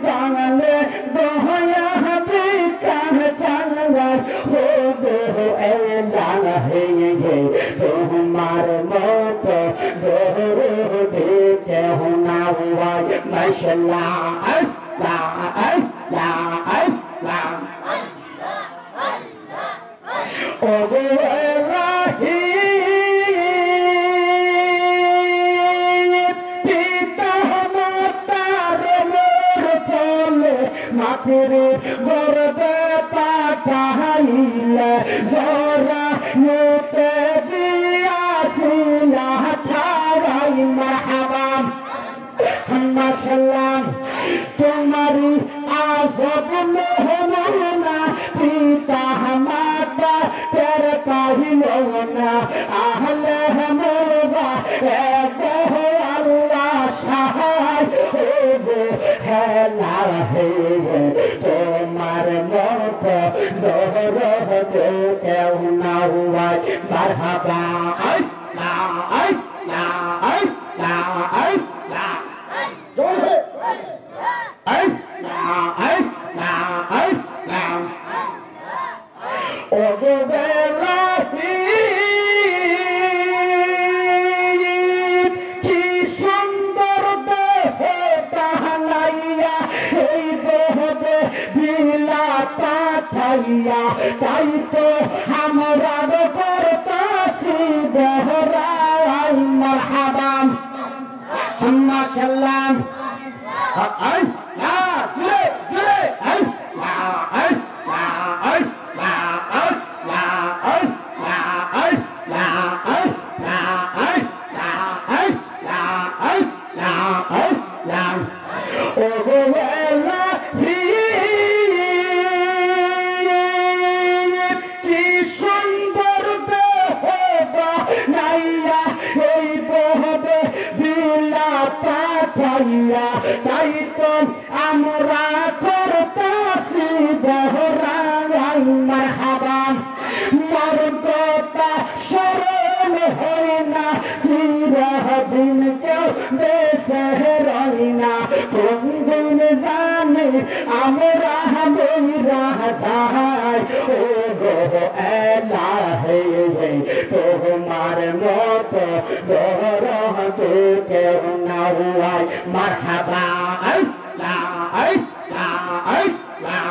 জানলে দয়া বিকার চাঙ্গা হো গো এলান হয়ে গে তোমার মত দরদি কেহ না হয় মাশাআল্লাহ আল্লাহ আল্লাহ আল্লাহ ও গো এলাহি মাতিরে গর্বে পাঠাইলে জরা মুতে দিয়াছিলা ঠাড়াই মারহাবা মাশাআল্লাহ তোমারি আজব মেহমানা পিতা মাতা তের কাহিল না আহলে মোবা এহ আল্লাহ সাহায় ও গো হেলা হে তোমার মত দরদে কেউ না হয় মারহাবা আল্লাহ আল্লাহ আল্লাহ আল্লাহ ও গো বেলাহি কি সুন্দর দেহ তাহালাইয়া এই দেহতে দিলা পাঠাইয়া তাই তো আমরা করতাছি দেহরাই মারহাবা মাশাআল্লাহ আই না জুরে জুরে আই না আই না আই না আই না আই না আই না আই না আই না আই না আই না আই না ও গো এলাহি কি সুন্দর দেহ বানাইয়া এই দেহতে দিলা পাঠাইয়া তাই তো আমরা করতাছি দেহরাই মারহাবা মর্যাদা স্মরণ হয় না চিরদিন কেউ দেশে রই না কোন দিন জানি আমরা বইরা যাই ও গো এলাহি তোমার মত দরদে কেউ না হয় মারহাবা আল্লাহ আল্লাহ আল্লাহ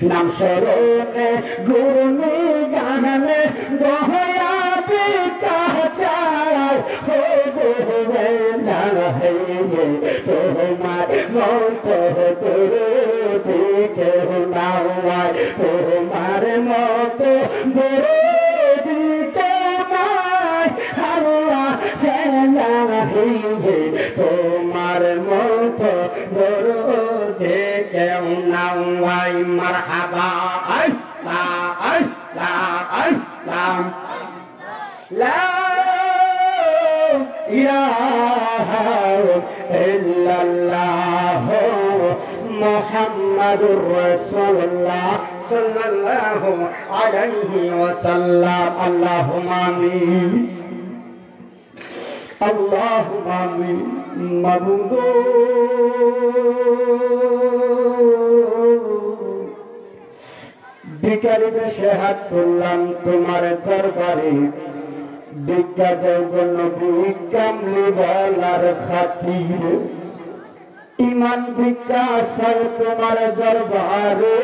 নাম স্মরণে গুরুনি গানে দয়া বিকাশ চায় হো গো এলাহি তোমার মত দরদে কেউ না হয় তোমার মত দরদি তোমার মত দরদে কেউ না হয় মারহাবা আল্লাহ আল্লাহ আল্লাহ লা ইলাহা ইল্লাল্লাহ মুহাম্মাদুর রাসূলুল্লাহ সাল্লাল্লাহু আলাইহি ওয়াসাল্লাম আল্লাহুম্মা আমিন আল্লাহুম্মা আমিন মাবুদ ভিখারি বেশে হাত তুললাম তোমার দরবারে ভিক্ষা দেও গো নবী কামলি বলার খাতিরে ইমান ভিক্ষা চাই তোমার দরবারে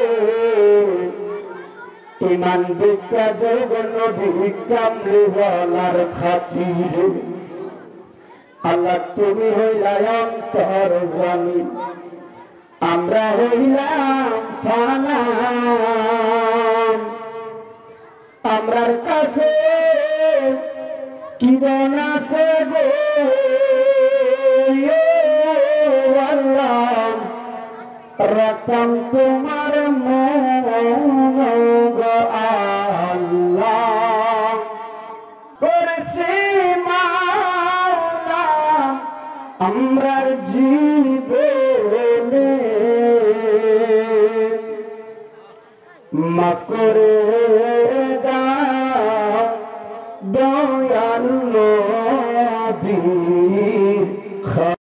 ইমান ভিক্ষা দেও গো নবী কামলি বলার খাতিরে আল্লাহ তুমি হইলা অন্তর জানি আমরা হইলাম ফানা আমরার কাছে কি বন আছে গো আল্লাহ রাখতাম তোমার মন গো আল্লাহ করেছি মাওলা আমরার জীবনে মাফ করে